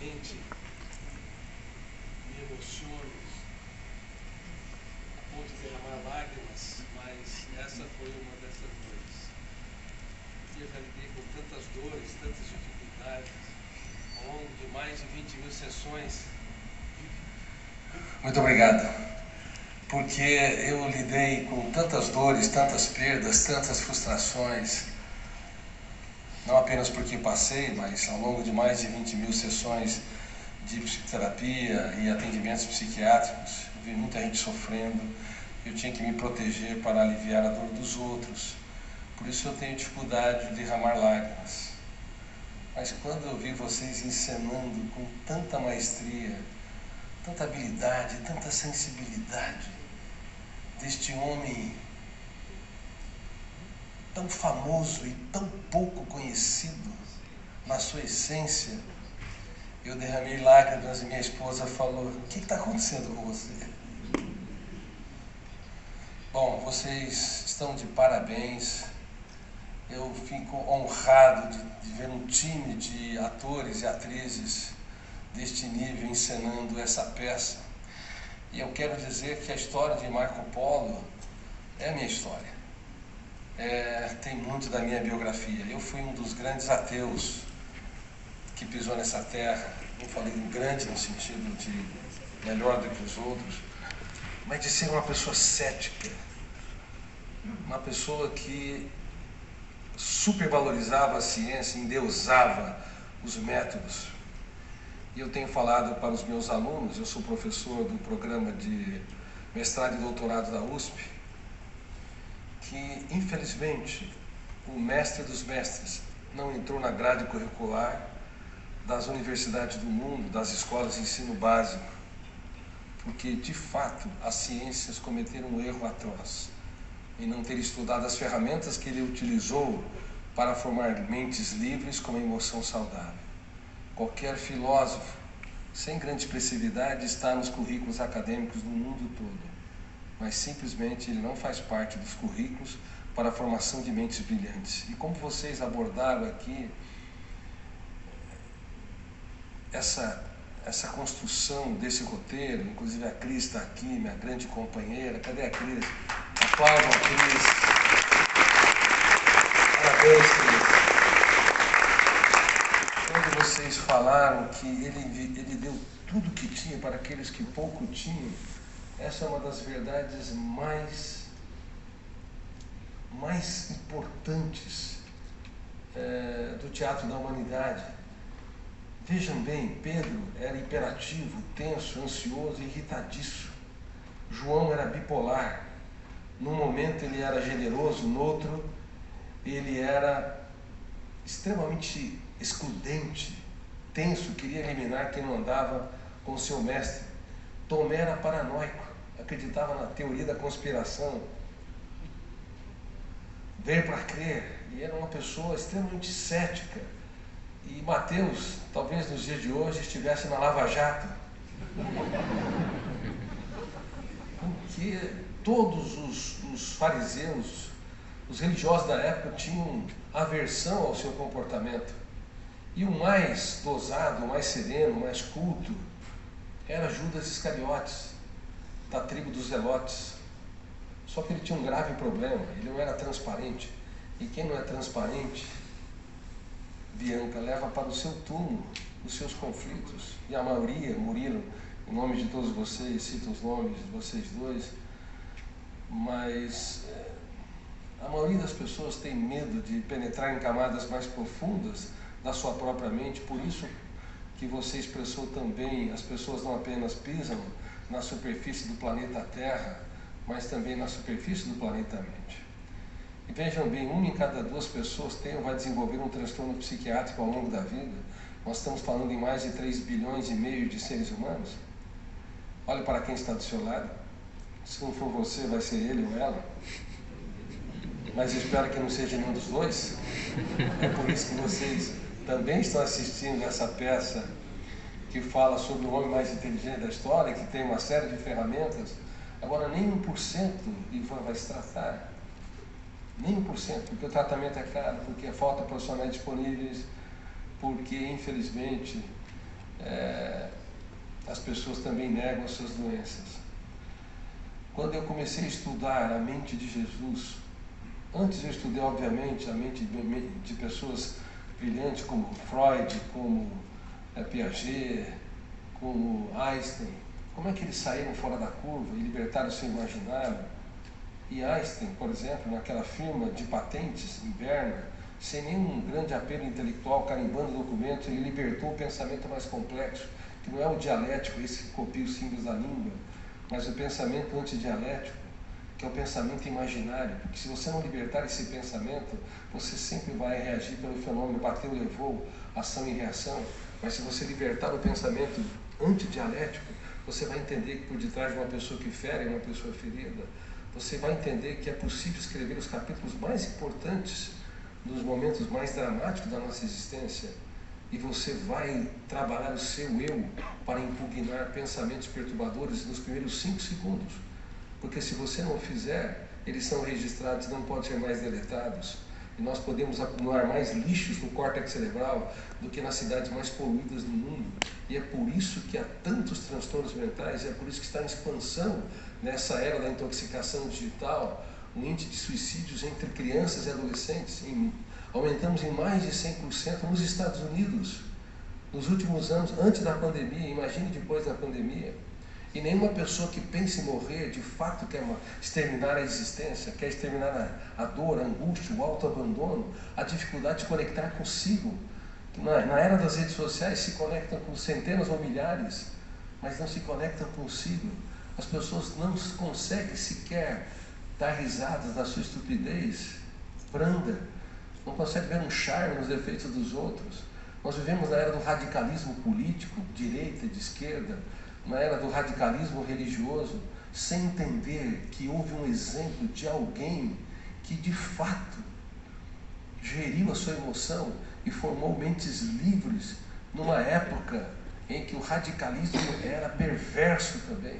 realmente me emociono a ponto de derramar lágrimas, mas essa foi uma dessas noites. Eu já lidei com tantas dores, tantas dificuldades, ao longo de mais de 20 mil sessões. Muito obrigado, porque eu lidei com tantas dores, tantas perdas, tantas frustrações, não apenas porque passei, mas ao longo de mais de 20 mil sessões de psicoterapia e atendimentos psiquiátricos, eu vi muita gente sofrendo, eu tinha que me proteger para aliviar a dor dos outros, por isso eu tenho dificuldade de derramar lágrimas. Mas quando eu vi vocês encenando com tanta maestria, tanta habilidade, tanta sensibilidade, deste homem tão famoso e tão pouco conhecido na sua essência, eu derramei lágrimas e minha esposa falou: o que está acontecendo com você? Bom, vocês estão de parabéns. Eu fico honrado de ver um time de atores e atrizes deste nível encenando essa peça. E eu quero dizer que a história de Marco Polo é a minha história. Tem muito da minha biografia. Eu fui um dos grandes ateus que pisou nessa terra. Não falei grande no sentido de melhor do que os outros, mas de ser uma pessoa cética, uma pessoa que supervalorizava a ciência, endeusava os métodos. E eu tenho falado para os meus alunos, eu sou professor do programa de mestrado e doutorado da USP, que infelizmente o mestre dos mestres não entrou na grade curricular das universidades do mundo, das escolas de ensino básico, porque de fato as ciências cometeram um erro atroz em não ter estudado as ferramentas que ele utilizou para formar mentes livres com uma emoção saudável. Qualquer filósofo sem grande expressividade está nos currículos acadêmicos do mundo todo, mas simplesmente ele não faz parte dos currículos para a formação de mentes brilhantes. E como vocês abordaram aqui essa construção desse roteiro, inclusive a Cris está aqui, minha grande companheira. Cadê a Cris? Aplaudam a Cris. Parabéns, Cris. Quando vocês falaram que ele deu tudo que tinha para aqueles que pouco tinham, essa é uma das verdades mais importantes do teatro da humanidade. Vejam bem, Pedro era hiperativo, tenso, ansioso e irritadiço. João era bipolar. Num momento ele era generoso, no outro ele era extremamente excludente, tenso, queria eliminar quem não andava com o seu mestre. Tomé era paranoico, acreditava na teoria da conspiração. Veio para crer e era uma pessoa extremamente cética. E Mateus, talvez nos dias de hoje, estivesse na Lava Jato. Porque todos os fariseus, os religiosos da época, tinham aversão ao seu comportamento. E o mais dosado, o mais sereno, o mais culto, era Judas Iscariotes, da tribo dos Zelotes. Só que ele tinha um grave problema, ele não era transparente. E quem não é transparente, Bianca, leva para o seu túmulo os seus conflitos. E a maioria, Murilo, em nome de todos vocês, cito os nomes de vocês dois, mas a maioria das pessoas tem medo de penetrar em camadas mais profundas da sua própria mente, por isso que você expressou também, as pessoas não apenas pisam na superfície do planeta Terra, mas também na superfície do planeta Mente. E vejam bem, uma em cada duas pessoas tem ou vai desenvolver um transtorno psiquiátrico ao longo da vida. Nós estamos falando em mais de 3,5 bilhões de seres humanos. Olhe para quem está do seu lado. Se não for você, vai ser ele ou ela. Mas eu espero que não seja nenhum dos dois. É por isso que vocês também estão assistindo essa peça que fala sobre o homem mais inteligente da história, que tem uma série de ferramentas. Agora, nem 1% Ivan vai se tratar. Nem 1%, porque o tratamento é caro, porque falta profissionais disponíveis, porque, infelizmente, as pessoas também negam as suas doenças. Quando eu comecei a estudar a mente de Jesus, antes eu estudei, obviamente, a mente de pessoas brilhantes como Freud, como Piaget, como Einstein. Como é que eles saíram fora da curva e libertaram o seu imaginário? E Einstein, por exemplo, naquela firma de patentes em Berna, sem nenhum grande apelo intelectual, carimbando documentos, ele libertou o pensamento mais complexo, que não é o dialético, esse que copia os símbolos da língua, mas o pensamento antidialético, que é o pensamento imaginário. Porque se você não libertar esse pensamento, você sempre vai reagir pelo fenômeno bateu, levou, ação e reação. Mas se você libertar o pensamento antidialético, você vai entender que por detrás de uma pessoa que fere é uma pessoa ferida. Você vai entender que é possível escrever os capítulos mais importantes nos momentos mais dramáticos da nossa existência, e você vai trabalhar o seu eu para impugnar pensamentos perturbadores nos primeiros 5 segundos, porque se você não fizer, eles são registrados e não podem ser mais deletados, e nós podemos acumular mais lixos no córtex cerebral do que nas cidades mais poluídas do mundo, e é por isso que há tantos transtornos mentais, e é por isso que está em expansão nessa era da intoxicação digital, o índice de suicídios entre crianças e adolescentes. Aumentamos em mais de 100% nos Estados Unidos, nos últimos anos, antes da pandemia, imagine depois da pandemia. E nenhuma pessoa que pense em morrer, de fato, quer exterminar a existência, quer exterminar a dor, a angústia, o autoabandono, a dificuldade de conectar consigo. Na era das redes sociais se conectam com centenas ou milhares, mas não se conectam consigo. As pessoas não conseguem sequer dar risadas da sua estupidez branda, não conseguem ver um charme nos defeitos dos outros. Nós vivemos na era do radicalismo político, de direita e de esquerda, na era do radicalismo religioso, sem entender que houve um exemplo de alguém que de fato geriu a sua emoção e formou mentes livres numa época em que o radicalismo era perverso também,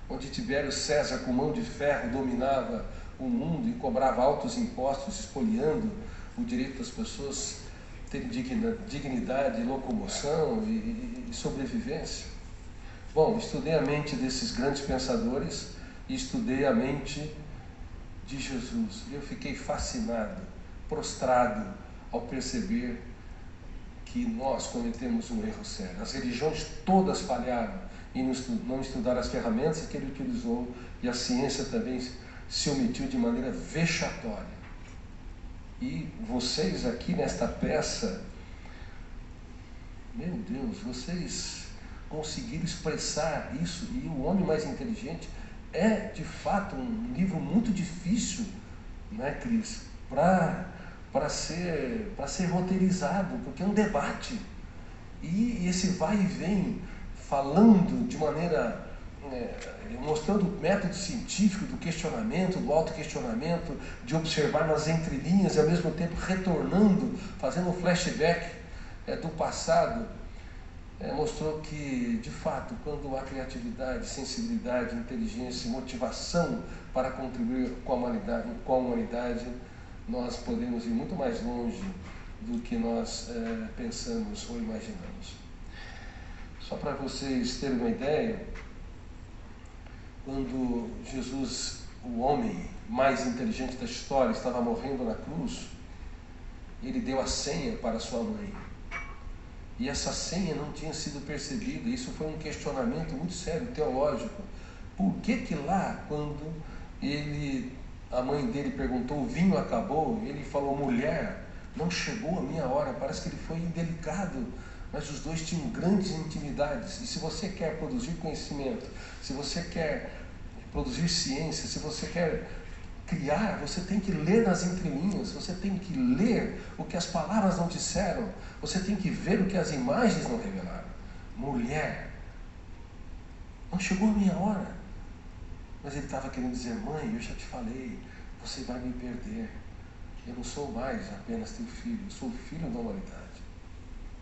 onde Tibério César, com mão de ferro, dominava o mundo e cobrava altos impostos, espoliando o direito das pessoas terem dignidade, locomoção e sobrevivência. Bom, estudei a mente desses grandes pensadores e estudei a mente de Jesus. E eu fiquei fascinado, prostrado, ao perceber que nós cometemos um erro sério. As religiões todas falharam em não estudar as ferramentas que ele utilizou, e a ciência também se omitiu de maneira vexatória. E vocês aqui nesta peça, meu Deus, vocês conseguiram expressar isso, e O Homem Mais Inteligente é de fato um livro muito difícil, né, Cris, para ser roteirizado, porque é um debate, e esse vai e vem, falando de maneira, mostrando o método científico do questionamento, do autoquestionamento, de observar nas entrelinhas e ao mesmo tempo retornando, fazendo um flashback do passado, mostrou que, de fato, quando há criatividade, sensibilidade, inteligência e motivação para contribuir com a humanidade, nós podemos ir muito mais longe do que nós pensamos ou imaginamos. Só para vocês terem uma ideia, quando Jesus, o homem mais inteligente da história, estava morrendo na cruz, ele deu a senha para sua mãe. E essa senha não tinha sido percebida. Isso foi um questionamento muito sério, teológico. Por que lá, quando a mãe dele perguntou, o vinho acabou, ele falou, mulher, não chegou a minha hora? Parece que ele foi indelicado, mas os dois tinham grandes intimidades. E se você quer produzir conhecimento, se você quer produzir ciência, se você quer criar, você tem que ler nas entrelinhas, você tem que ler o que as palavras não disseram, você tem que ver o que as imagens não revelaram. Mulher, não chegou a minha hora. Mas ele estava querendo dizer, mãe, eu já te falei, você vai me perder. Eu não sou mais apenas teu filho, eu sou o filho da humanidade.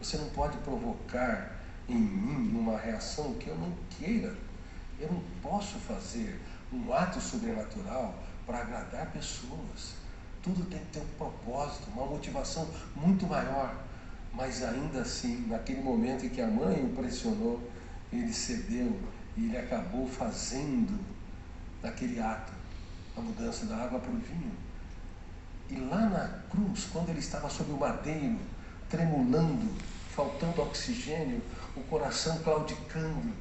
Você não pode provocar em mim uma reação que eu não queira. Eu não posso fazer um ato sobrenatural para agradar pessoas. Tudo tem que ter um propósito, uma motivação muito maior. Mas ainda assim, naquele momento em que a mãe o pressionou, ele cedeu e ele acabou fazendo naquele ato a mudança da água para o vinho. E lá na cruz, quando ele estava sob o madeiro, tremulando, faltando oxigênio, o coração claudicando,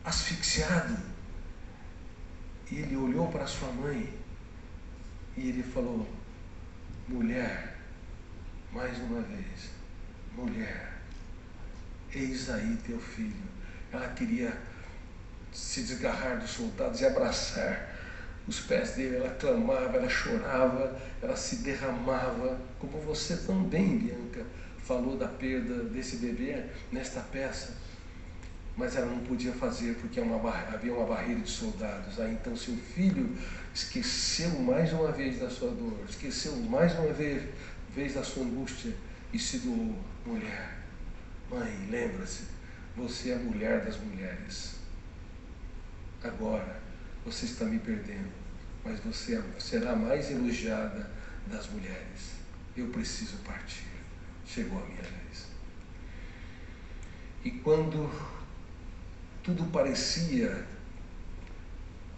asfixiado, ele olhou para sua mãe e ele falou: mulher, mais uma vez, mulher, eis aí teu filho. Ela queria se desgarrar dos soldados e abraçar os pés dele. Ela clamava, ela chorava, ela se derramava, como você também, Bianca, falou da perda desse bebê nesta peça. Mas ela não podia fazer porque havia uma barreira de soldados. Aí então seu filho esqueceu mais uma vez da sua dor, esqueceu mais uma vez da sua angústia e se doou. Mulher, mãe, lembra-se, você é a mulher das mulheres. Agora você está me perdendo, mas você será a mais elogiada das mulheres. Eu preciso partir. Chegou a minha vez. E quando tudo parecia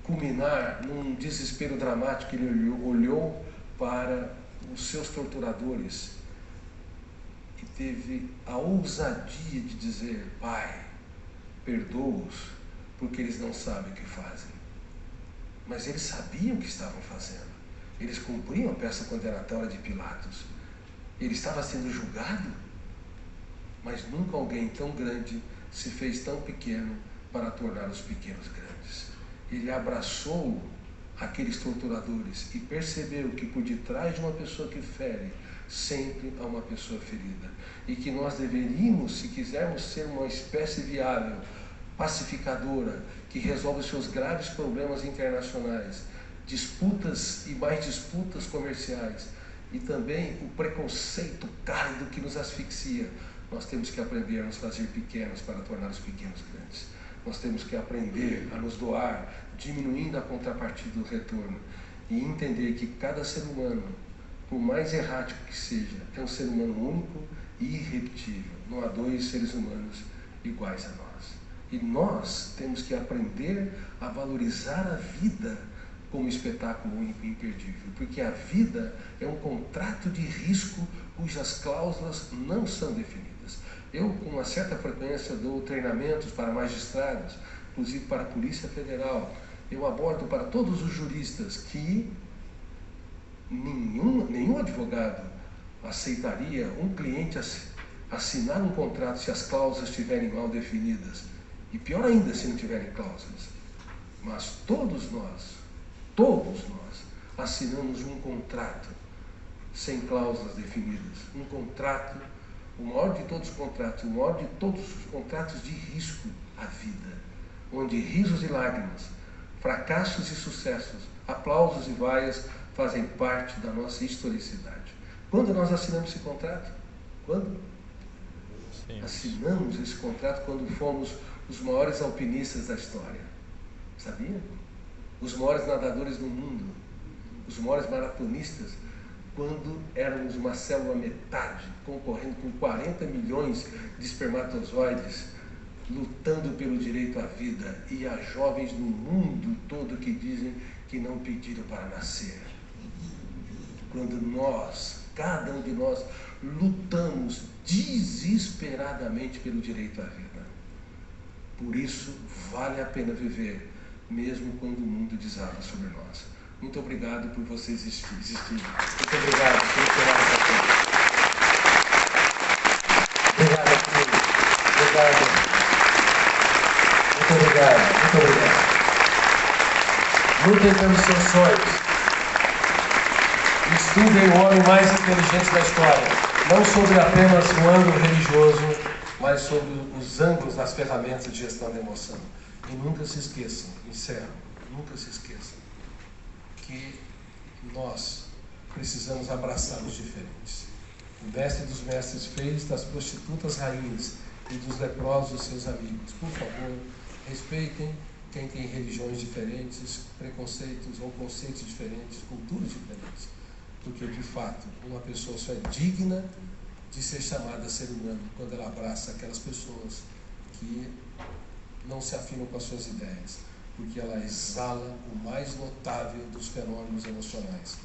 culminar num desespero dramático, ele olhou para os seus torturadores e teve a ousadia de dizer: Pai, perdoa-os, porque eles não sabem o que fazem. Mas eles sabiam o que estavam fazendo. Eles cumpriam a peça condenatória de Pilatos. Ele estava sendo julgado, mas nunca alguém tão grande se fez tão pequeno para tornar os pequenos grandes. Ele abraçou aqueles torturadores e percebeu que por detrás de uma pessoa que fere, sempre há uma pessoa ferida. E que nós deveríamos, se quisermos ser uma espécie viável, pacificadora, que resolve os seus graves problemas internacionais, disputas e mais disputas comerciais, e também o preconceito cálido que nos asfixia, nós temos que aprender a nos fazer pequenos para tornar os pequenos grandes. Nós temos que aprender a nos doar, diminuindo a contrapartida do retorno, e entender que cada ser humano, por mais errático que seja, é um ser humano único e irrepetível. Não há dois seres humanos iguais a nós. E nós temos que aprender a valorizar a vida como espetáculo único e imperdível, porque a vida é um contrato de risco cujas cláusulas não são definidas. Eu, com uma certa frequência, dou treinamentos para magistrados, inclusive para a Polícia Federal. Eu abordo para todos os juristas que nenhum advogado aceitaria um cliente assinar um contrato se as cláusulas estiverem mal definidas. E pior ainda se não tiverem cláusulas. Mas todos nós assinamos um contrato sem cláusulas definidas. Um contrato, o maior de todos os contratos, o maior de todos os contratos de risco, a vida. Onde risos e lágrimas, fracassos e sucessos, aplausos e vaias fazem parte da nossa historicidade. Quando nós assinamos esse contrato? Quando? Sim. Assinamos esse contrato quando fomos os maiores alpinistas da história. Sabia? Os maiores nadadores do mundo, os maiores maratonistas, quando éramos uma célula metade, concorrendo com 40 milhões de espermatozoides, lutando pelo direito à vida, e há jovens no mundo todo que dizem que não pediram para nascer. Quando nós, cada um de nós, lutamos desesperadamente pelo direito à vida. Por isso, vale a pena viver, mesmo quando o mundo desaba sobre nós. Muito obrigado por você existir. Muito obrigado por esperar essa coisa. Obrigado, querido. Obrigado. Muito obrigado. Muito obrigado. Lutem pelos seus sonhos. Estudem o homem mais inteligente da história. Não sobre apenas o ângulo religioso, mas sobre os ângulos das ferramentas de gestão da emoção. E nunca se esqueçam, encerro, nunca se esqueçam que nós precisamos abraçar os diferentes. O mestre dos mestres fez das prostitutas rainhas e dos leprosos seus amigos. Por favor, respeitem quem tem religiões diferentes, preconceitos ou conceitos diferentes, culturas diferentes. Porque, de fato, uma pessoa só é digna de ser chamada ser humano, quando ela abraça aquelas pessoas que não se afinam com as suas ideias, porque ela exala o mais notável dos fenômenos emocionais,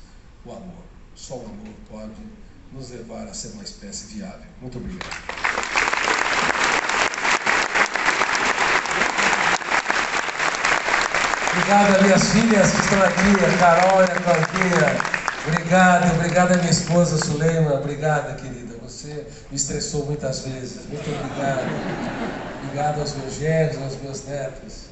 o amor. Só o amor pode nos levar a ser uma espécie viável. Muito obrigado. Obrigado a minhas filhas que estão aqui, a Carol e a Claudinha. Obrigado a minha esposa Suleima. Obrigada, querida. Você me estressou muitas vezes. Muito obrigado. Obrigado aos meus genros, aos meus netos.